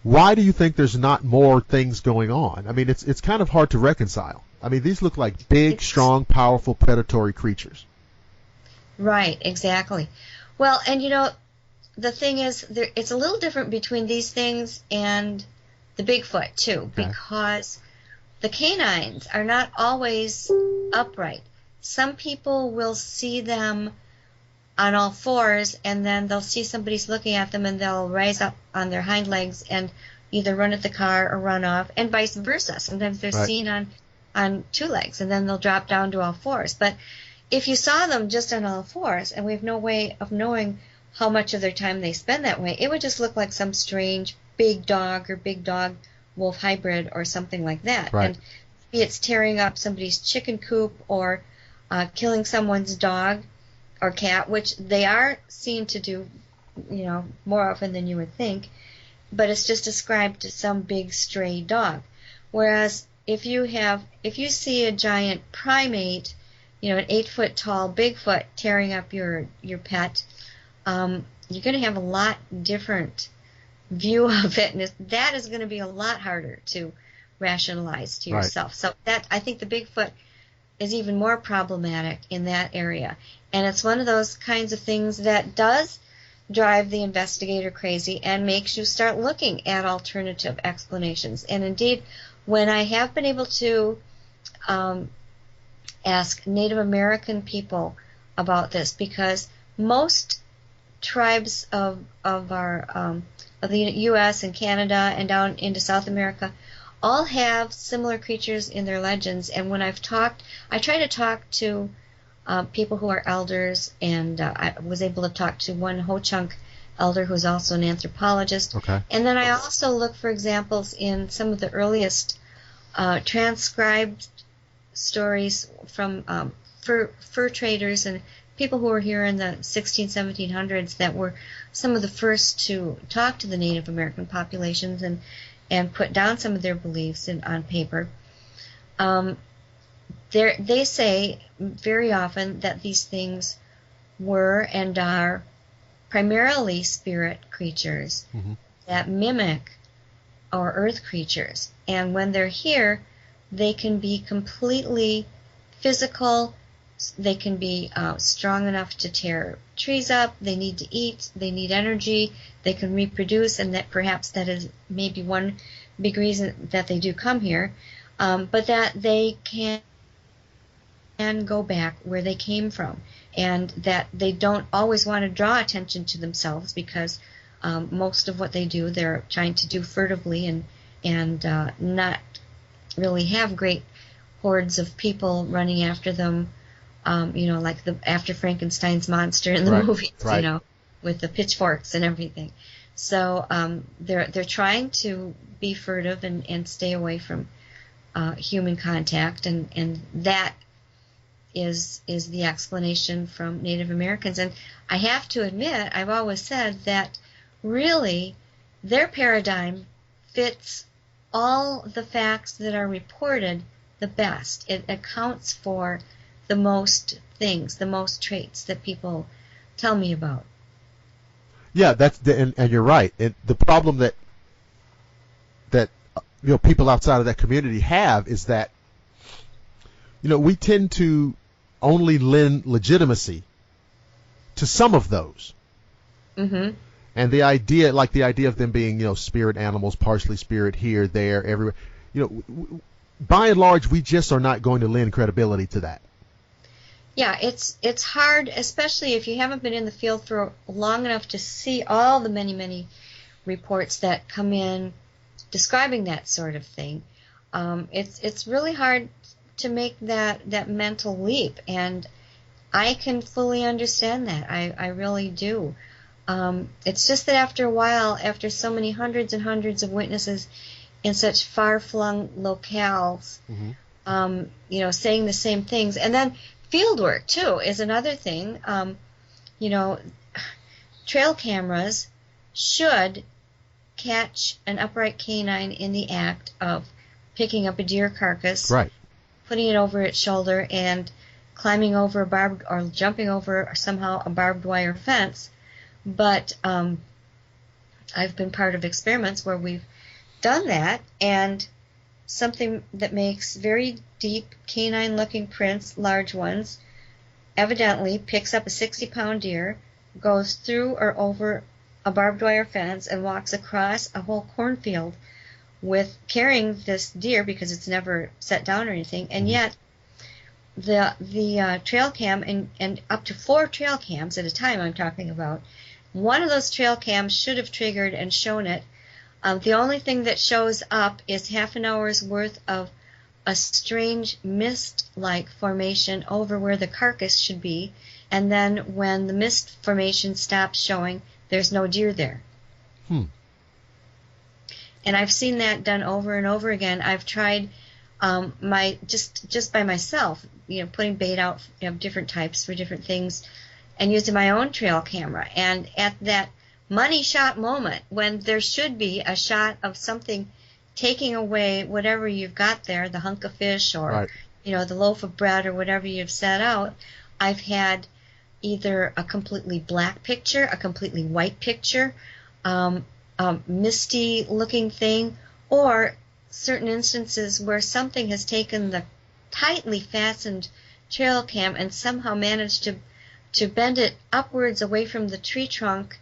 Speaker 2: why do you think there's not more things going on? I mean, it's kind of hard to reconcile. I mean, these look like big, strong, powerful, predatory creatures.
Speaker 3: Right, exactly. Well, and the thing is, it's a little different between these things and the Bigfoot, too,
Speaker 2: Okay.
Speaker 3: because the canines are not always upright. Some people will see them on all fours, and then they'll see somebody's looking at them, and they'll rise up on their hind legs and either run at the car or run off, and vice versa. Sometimes they're seen on two legs, and then they'll drop down to all fours. But if you saw them just on all fours, and we have no way of knowing how much of their time they spend that way, it would just look like some strange big dog or big dog wolf hybrid or something like that.
Speaker 2: Right.
Speaker 3: And maybe it's tearing up somebody's chicken coop or killing someone's dog or cat, which they are seen to do, more often than you would think, but it's just ascribed to some big stray dog. Whereas if you see a giant primate, an 8-foot tall Bigfoot tearing up your pet, you're going to have a lot different view of it, and that is going to be a lot harder to rationalize to yourself. Right. So that, I think the Bigfoot is even more problematic in that area. And it's one of those kinds of things that does drive the investigator crazy and makes you start looking at alternative explanations. And indeed, when I have been able to ask Native American people about this, because most tribes of the U.S. and Canada and down into South America all have similar creatures in their legends. And when I try to talk to people who are elders, and I was able to talk to one Ho-Chunk elder who's also an anthropologist.
Speaker 2: Okay.
Speaker 3: And then I also look for examples in some of the earliest transcribed stories from fur traders and people who were here in the 1700s that were some of the first to talk to the Native American populations and put down some of their beliefs on paper. They say very often that these things were and are primarily spirit creatures that mimic our earth creatures. And when they're here, they can be completely physical. They can be strong enough to tear trees up. They need to eat. They need energy. They can reproduce, and that perhaps that is maybe one big reason that they do come here. But that they can go back where they came from, and that they don't always want to draw attention to themselves, because most of what they do, they're trying to do furtively and not really have great hordes of people running after them. Like after Frankenstein's monster in the movies,
Speaker 2: right.
Speaker 3: With the pitchforks and everything. So they're trying to be furtive and stay away from human contact, and that is the explanation from Native Americans. And I have to admit, I've always said that really their paradigm fits all the facts that are reported the best. It accounts for the most things, the most traits that people tell me about.
Speaker 2: Yeah, and you're right. The problem that people outside of that community have is that we tend to only lend legitimacy to some of those.
Speaker 3: Mm-hmm.
Speaker 2: And the idea of them being spirit animals, partially spirit here, there, everywhere. By and large, we just are not going to lend credibility to that.
Speaker 3: Yeah, it's hard, especially if you haven't been in the field for long enough to see all the many reports that come in describing that sort of thing. It's really hard to make that mental leap, and I can fully understand that. I really do. It's just that after a while, after so many hundreds and hundreds of witnesses in such far-flung locales, saying the same things, and then field work, too, is another thing. Trail cameras should catch an upright canine in the act of picking up a deer carcass,
Speaker 2: right,
Speaker 3: putting it over its shoulder, and climbing over or jumping over somehow a barbed wire fence. But I've been part of experiments where we've done that, and something that makes very deep canine-looking prints, large ones, evidently picks up a 60-pound deer, goes through or over a barbed wire fence, and walks across a whole cornfield with carrying this deer because it's never set down or anything, and yet the trail cam, and up to 4 trail cams at a time I'm talking about, one of those trail cams should have triggered and shown it. The only thing that shows up is half an hour's worth of a strange mist-like formation over where the carcass should be, and then when the mist formation stops showing, there's no deer there. And I've seen that done over and over again. I've tried just by myself, putting bait out of different types for different things, and using my own trail camera. And at that money shot moment, when there should be a shot of something taking away whatever you've got there, the hunk of fish or the loaf of bread or whatever you've set out, I've had either a completely black picture, a completely white picture, a misty looking thing, or certain instances where something has taken the tightly fastened trail cam and somehow managed to bend it upwards away from the tree trunk,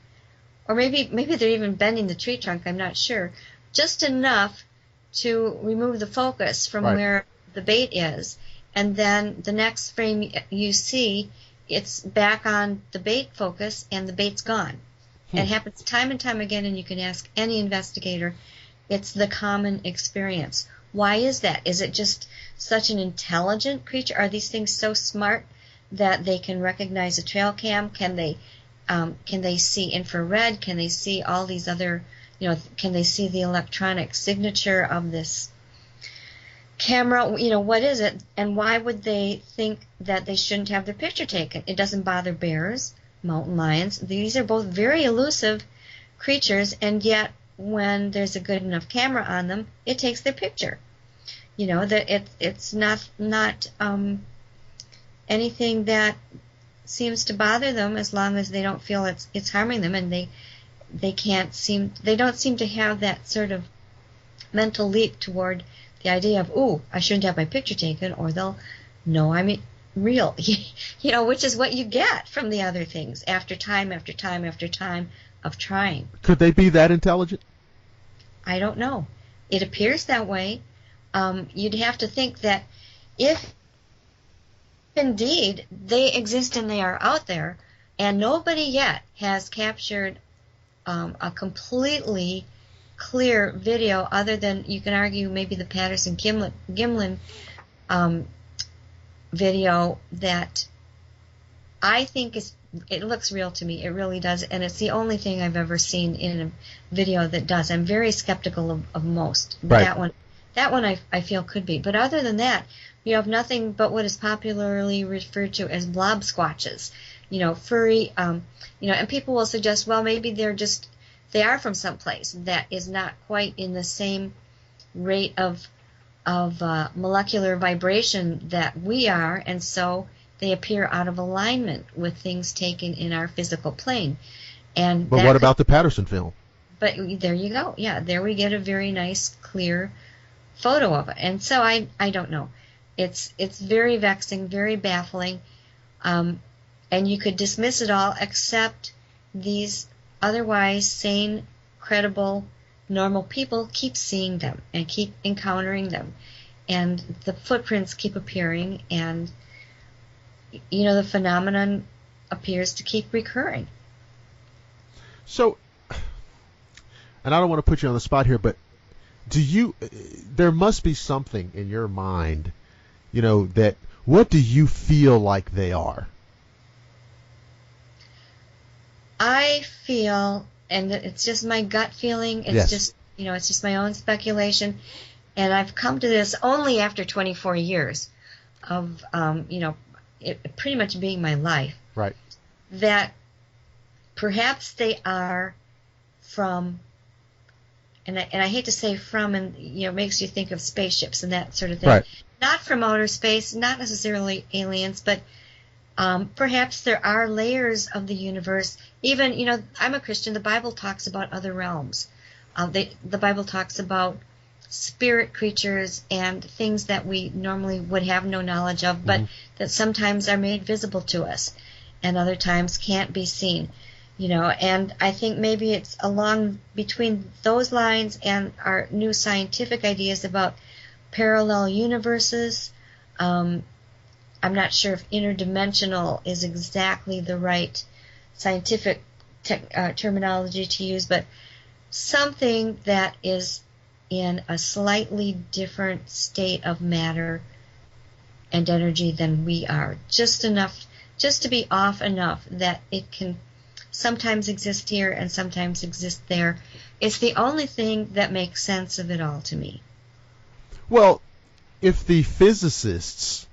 Speaker 3: or maybe they're even bending the tree trunk, I'm not sure, just enough to remove the focus from where the bait is, and then the next frame you see, it's back on the bait focus and the bait's gone. It happens time and time again, and you can ask any investigator. It's the common experience. Why is that? Is it just such an intelligent creature? Are these things so smart that they can recognize a trail cam? Can they see infrared? Can they see all these other, can they see the electronic signature of this camera? What is it? And why would they think that they shouldn't have their picture taken? It doesn't bother bears, mountain lions. These are both very elusive creatures, and yet when there's a good enough camera on them, it takes their picture. That it's not anything that seems to bother them, as long as they don't feel it's harming them, and they don't seem to have that sort of mental leap toward the idea of, ooh, I shouldn't have my picture taken, or they'll know I'm real, which is what you get from the other things after time after time after time of trying.
Speaker 2: Could they be that intelligent?
Speaker 3: I don't know. It appears that way. You'd have to think that if indeed they exist and they are out there, and nobody yet has captured a completely clear video, other than, you can argue, maybe the Patterson-Gimlin video, that I think it looks real to me. It really does, and it's the only thing I've ever seen in a video that does. I'm very skeptical of most.
Speaker 2: Right.
Speaker 3: That one I feel could be. But other than that, you have nothing but what is popularly referred to as blob squatches. Furry, and people will suggest, well, maybe they are from someplace that is not quite in the same rate of molecular vibration that we are, and so they appear out of alignment with things taken in our physical plane. But
Speaker 2: what about the Patterson film?
Speaker 3: But there you go. Yeah, there we get a very nice, clear photo of it. And so I don't know. It's very vexing, very baffling, and you could dismiss it all except these otherwise sane, credible, normal people keep seeing them and keep encountering them, and the footprints keep appearing, and the phenomenon appears to keep recurring.
Speaker 2: So, and I don't want to put you on the spot here, but there must be something in your mind, that, what do you feel like they are?
Speaker 3: I feel, and it's just my gut feeling, it's just, it's just my own speculation, and I've come to this only after 24 years of, it pretty much being my life.
Speaker 2: Right.
Speaker 3: That perhaps they are from, and I hate to say from, and it makes you think of spaceships and that sort of thing.
Speaker 2: Right.
Speaker 3: Not from outer space, not necessarily aliens, but perhaps there are layers of the universe Even, I'm a Christian. The Bible talks about other realms. The Bible talks about spirit creatures and things that we normally would have no knowledge of, but that sometimes are made visible to us and other times can't be seen. And I think maybe it's along between those lines and our new scientific ideas about parallel universes. I'm not sure if interdimensional is exactly the right scientific terminology to use, but something that is in a slightly different state of matter and energy than we are. Just to be off enough that it can sometimes exist here and sometimes exist there. It's the only thing that makes sense of it all to me.
Speaker 2: Well, if the physicists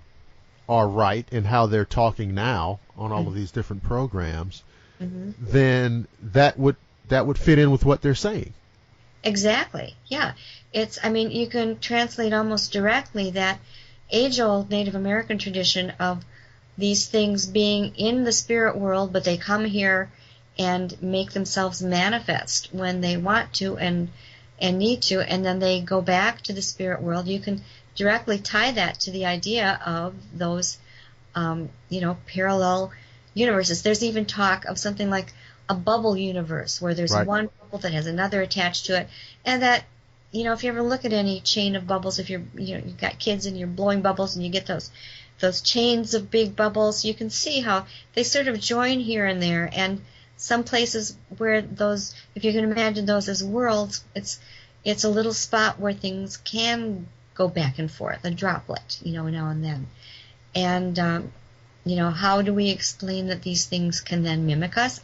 Speaker 2: are right in how they're talking now on all of these different programs, then that would fit in with what they're saying.
Speaker 3: Exactly. Yeah. You can translate almost directly that age-old Native American tradition of these things being in the spirit world, but they come here and make themselves manifest when they want to and need to, and then they go back to the spirit world. You can directly tie that to the idea of those, parallel universes. There's even talk of something like a bubble universe where there's one bubble that has another attached to it, and that, if you ever look at any chain of bubbles, if you've got kids and you're blowing bubbles and you get those chains of big bubbles, you can see how they sort of join here and there, and some places where those, if you can imagine those as worlds, it's a little spot where things can go back and forth, a droplet, now and then. And, how do we explain that these things can then mimic us?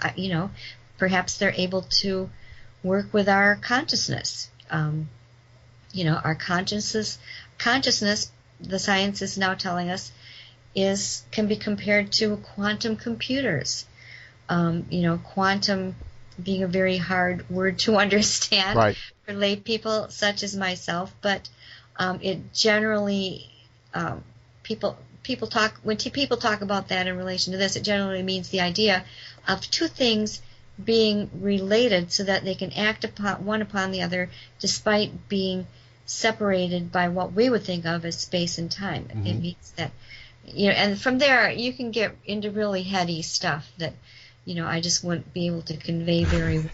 Speaker 3: Perhaps they're able to work with our consciousness. Our consciousness, the science is now telling us, can be compared to quantum computers. Quantum being a very hard word to understand for lay people such as myself, but it generally people talk about that in relation to this. It generally means the idea of two things being related so that they can act upon one upon the other, despite being separated by what we would think of as space and time. It means that, and from there you can get into really heady stuff that, I just wouldn't be able to convey very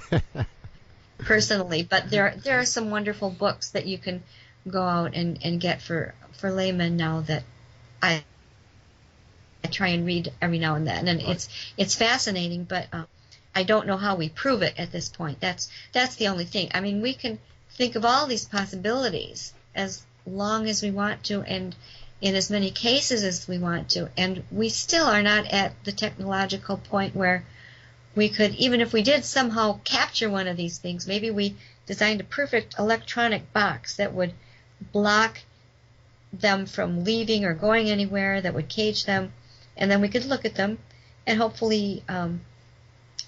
Speaker 3: personally. But there are some wonderful books that you can go out and get for laymen now that I try and read every now and then, and it's fascinating, but I don't know how we prove it at this point. That's the only thing. We can think of all these possibilities as long as we want to, and in as many cases as we want to, and we still are not at the technological point where we could, even if we did somehow capture one of these things, maybe we designed a perfect electronic box that would block them from leaving or going anywhere, that would cage them, and then we could look at them and hopefully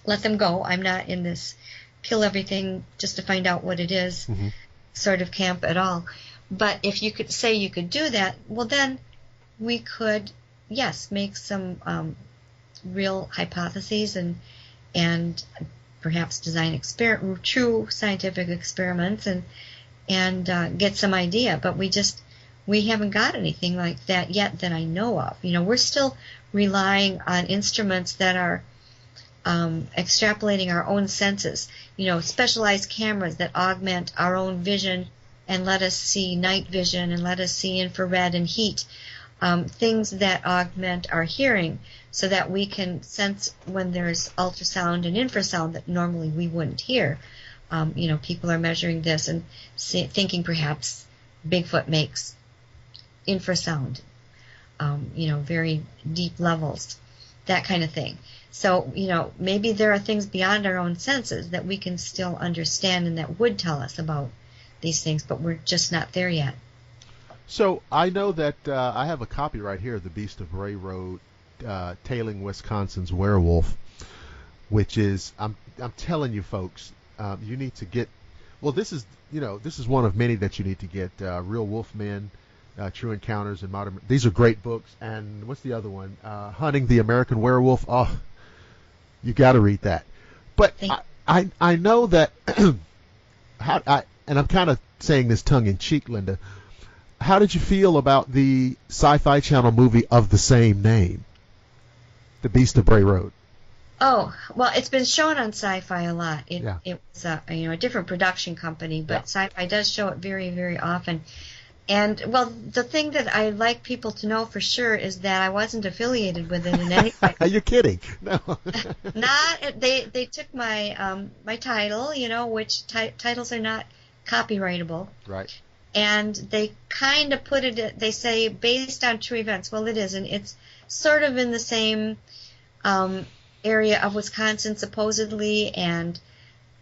Speaker 3: let them go. I'm not in this kill everything just to find out what it is sort of camp at all. But if you could say you could do that, well, then we could, yes, make some real hypotheses and perhaps design true scientific experiments and get some idea. But we haven't got anything like that yet that I know of. We're still relying on instruments that are extrapolating our own senses, specialized cameras that augment our own vision and let us see night vision and let us see infrared and heat, things that augment our hearing so that we can sense when there's ultrasound and infrasound that normally we wouldn't hear. People are measuring this and thinking perhaps Bigfoot makes infrasound, very deep levels, that kind of thing. So, maybe there are things beyond our own senses that we can still understand and that would tell us about these things, but we're just not there yet.
Speaker 2: So I know that I have a copy right here of The Beast of Bray Road, Tailing Wisconsin's Werewolf, which is, I'm telling you folks, you need to get, well, this is one of many that you need to get, Real Wolfmen, True Encounters in Modern, these are great books. And what's the other one? Hunting the American Werewolf. Oh, you got to read that. But I know that, and I'm kind of saying this tongue in cheek, Linda. How did you feel about the Sci-Fi Channel movie of the same name, The Beast of Bray Road?
Speaker 3: Oh, well, it's been shown on Sci-Fi a lot. It
Speaker 2: Yeah.
Speaker 3: was a different production company, but Sci-Fi does show it very, very often. And, well, the thing that I like people to know for sure is that I wasn't affiliated with it in any way.
Speaker 2: You're kidding. No.
Speaker 3: They took my my title, which titles are not copyrightable.
Speaker 2: Right.
Speaker 3: And they kind of put it, they say, based on true events. Well, it isn't. It's sort of in the same area of Wisconsin, supposedly, and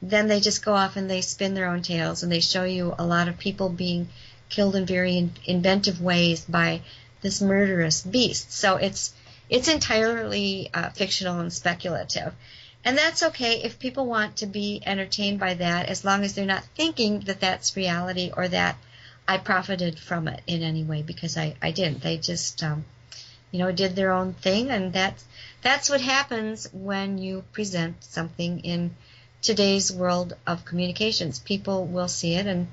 Speaker 3: then they just go off and they spin their own tales, and they show you a lot of people being killed in very inventive ways by this murderous beast. So it's entirely fictional and speculative. And that's okay if people want to be entertained by that, as long as they're not thinking that that's reality or that I profited from it in any way, because I didn't. They just, did their own thing, and that's what happens when you present something in today's world of communications. People will see it and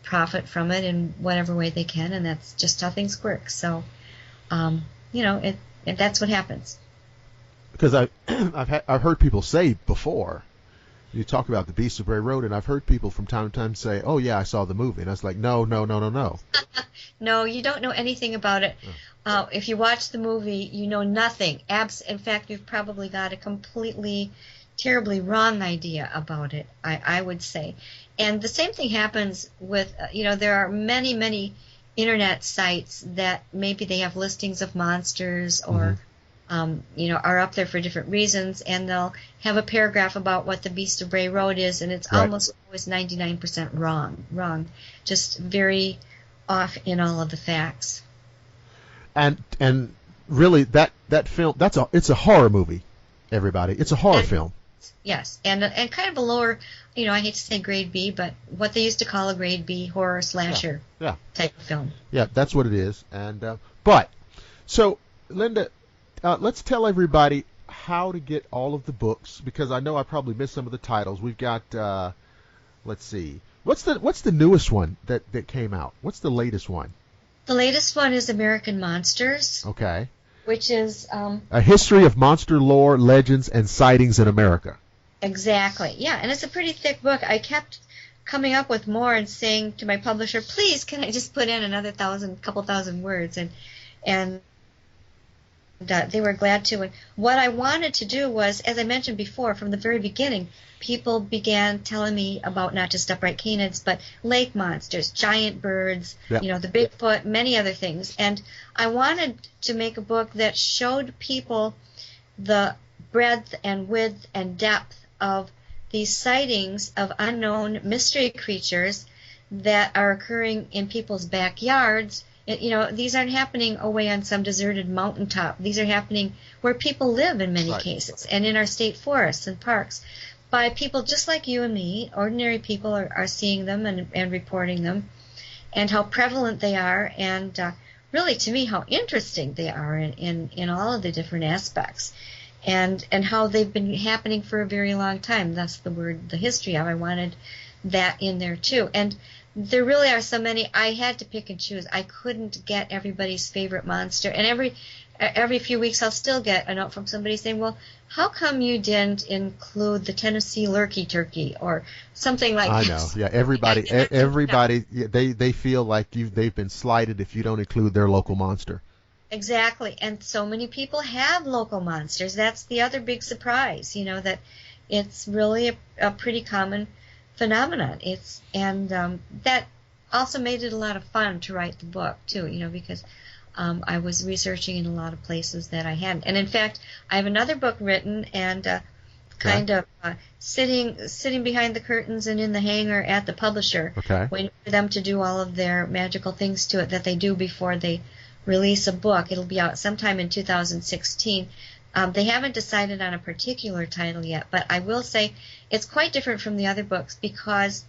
Speaker 3: profit from it in whatever way they can, and that's just how things work. So, that's what happens.
Speaker 2: Because I've heard people say before, you talk about The Beast of Bray Road, and I've heard people from time to time say, "Oh yeah, I saw the movie," and I was like, "No."
Speaker 3: No, you don't know anything about it.
Speaker 2: Oh.
Speaker 3: If you watch the movie, you know nothing. In fact, you've probably got a completely, terribly wrong idea about it, I would say. And the same thing happens with, there are many, many internet sites that maybe they have listings of monsters or, are up there for different reasons, and they'll have a paragraph about what the Beast of Bray Road is, and it's almost always 99% wrong, just very off in all of the facts.
Speaker 2: And really, that film, it's a horror movie, everybody. It's a horror film.
Speaker 3: Yes, and kind of a lower, I hate to say grade B, but what they used to call a grade B horror slasher type of film.
Speaker 2: Yeah, that's what it is. And so Linda, let's tell everybody how to get all of the books, because I know I probably missed some of the titles. We've got, let's see, what's the newest one that came out? What's the latest one?
Speaker 3: The latest one is American Monsters.
Speaker 2: Okay.
Speaker 3: Which is
Speaker 2: A History of Monster Lore, Legends, and Sightings in America. Exactly.
Speaker 3: Yeah, and it's a pretty thick book. I kept coming up with more and saying to my publisher, please, can I just put in another couple thousand words? And they were glad to. And what I wanted to do was, as I mentioned before, from the very beginning, people began telling me about not just upright canines, but lake monsters, giant birds,
Speaker 2: Yep.
Speaker 3: The Bigfoot, many other things. And I wanted to make a book that showed people the breadth and width and depth of these sightings of unknown mystery creatures that are occurring in people's backyards. These aren't happening away on some deserted mountaintop. These are happening where people live in many cases, and in our state forests and parks, by people just like you and me. Ordinary people are seeing them and reporting them, and how prevalent they are, and really, to me, how interesting they are in all of the different aspects, and how they've been happening for a very long time. That's the word, the history of. I wanted that in there too. And there really are so many. I had to pick and choose. I couldn't get everybody's favorite monster. And every few weeks I'll still get a note from somebody saying, well, how come you didn't include the Tennessee lurkey turkey or something like this?
Speaker 2: I know. Yeah, everybody, they feel like they've been slighted if you don't include their local monster.
Speaker 3: Exactly. And so many people have local monsters. That's the other big surprise, that it's really a pretty common phenomenon. That also made it a lot of fun to write the book too, because I was researching in a lot of places that I hadn't. And in fact, I have another book written and sitting behind the curtains and in the hangar at the publisher, waiting for them to do all of their magical things to it that they do before they release a book. It'll be out sometime in 2016. They haven't decided on a particular title yet, but I will say it's quite different from the other books, because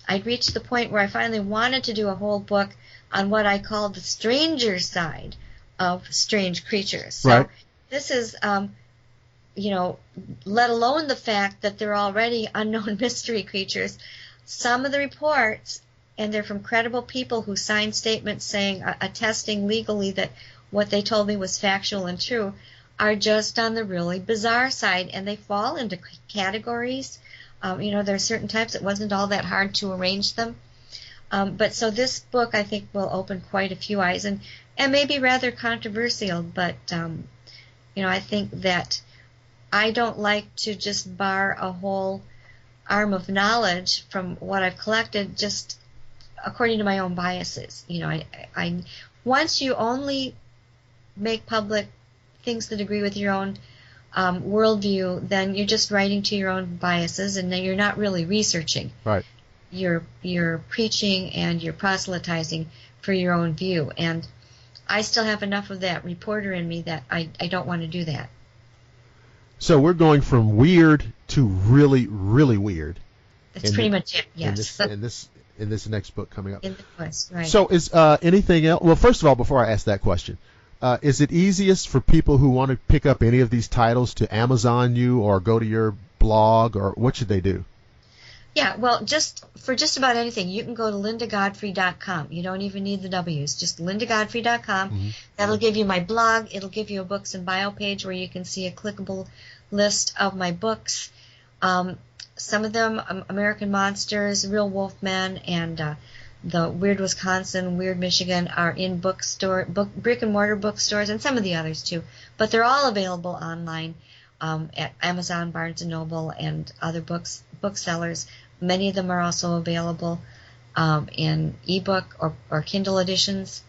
Speaker 3: I'd reached the point where I finally wanted to do a whole book on what I call the stranger side of strange creatures. So this is, let alone the fact that they're already unknown mystery creatures. Some of the reports, and they're from credible people who signed statements saying, attesting legally that what they told me was factual and true, are just on the really bizarre side, and they fall into categories. There are certain types. It wasn't all that hard to arrange them. But so this book, I think, will open quite a few eyes, and may be rather controversial, but, I think that I don't like to just bar a whole arm of knowledge from what I've collected just according to my own biases. I once you only make public things that agree with your own worldview, then you're just writing to your own biases, and then you're not really researching.
Speaker 2: Right.
Speaker 3: You're preaching and you're proselytizing for your own view, and I still have enough of that reporter in me that I don't want to do that.
Speaker 2: So we're going from weird to really, really weird.
Speaker 3: That's pretty much it. Yes.
Speaker 2: In this next book coming up.
Speaker 3: In the quest, right.
Speaker 2: So is anything else? Well, first of all, before I ask that question, is it easiest for people who want to pick up any of these titles to Amazon you or go to your blog, or what should they do?
Speaker 3: Yeah, well, just about anything, you can go to lindagodfrey.com. You don't even need the W's, just lindagodfrey.com.
Speaker 2: Mm-hmm.
Speaker 3: That'll give you my blog. It'll give you a books and bio page where you can see a clickable list of my books. Some of them, American Monsters, Real Wolfmen, and the Weird Wisconsin, Weird Michigan, are in brick and mortar bookstores, and some of the others too. But they're all available online at Amazon, Barnes & Noble, and other booksellers. Many of them are also available in ebook or Kindle editions.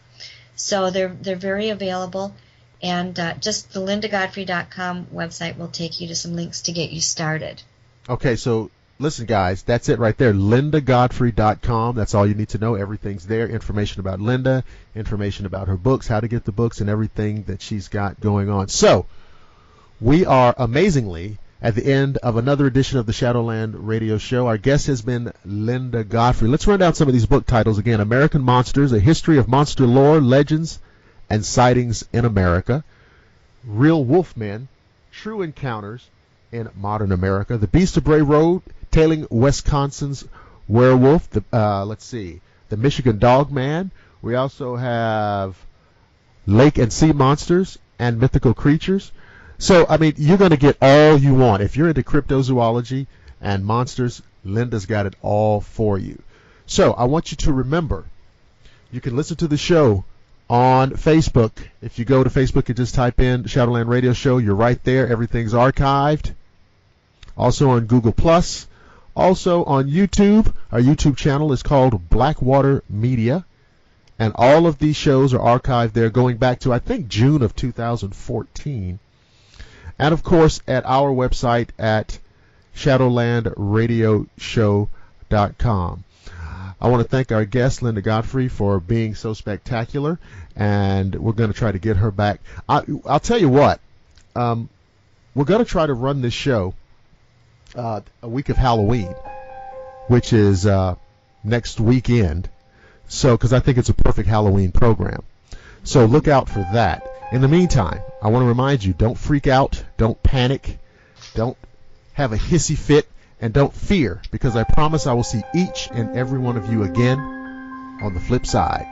Speaker 3: So they're very available. And just the lindagodfrey.com website will take you to some links to get you started.
Speaker 2: Okay, so listen, guys, that's it right there. lindagodfrey.com. That's all you need to know. Everything's there. Information about Linda, information about her books, how to get the books, and everything that she's got going on. So we are amazingly at the end of another edition of the Shadowland Radio Show. Our guest has been Linda Godfrey. Let's run down some of these book titles again. American Monsters, A History of Monster Lore, Legends, and Sightings in America. Real Wolfmen, True Encounters in Modern America. The Beast of Bray Road, Tailing Wisconsin's Werewolf. The Michigan Dogman. We also have Lake and Sea Monsters and Mythical Creatures. So, you're going to get all you want. If you're into cryptozoology and monsters, Linda's got it all for you. So, I want you to remember, you can listen to the show on Facebook. If you go to Facebook and just type in Shadowland Radio Show, you're right there. Everything's archived. Also on Google+. Also on YouTube. Our YouTube channel is called Blackwater Media. And all of these shows are archived there going back to, I think, June of 2014. And, of course, at our website at shadowlandradioshow.com. I want to thank our guest, Linda Godfrey, for being so spectacular, and we're going to try to get her back. I'll tell you what, we're going to try to run this show a week of Halloween, which is next weekend, because I think it's a perfect Halloween program. So look out for that. In the meantime, I want to remind you, don't freak out, don't panic, don't have a hissy fit, and don't fear, because I promise I will see each and every one of you again on the flip side.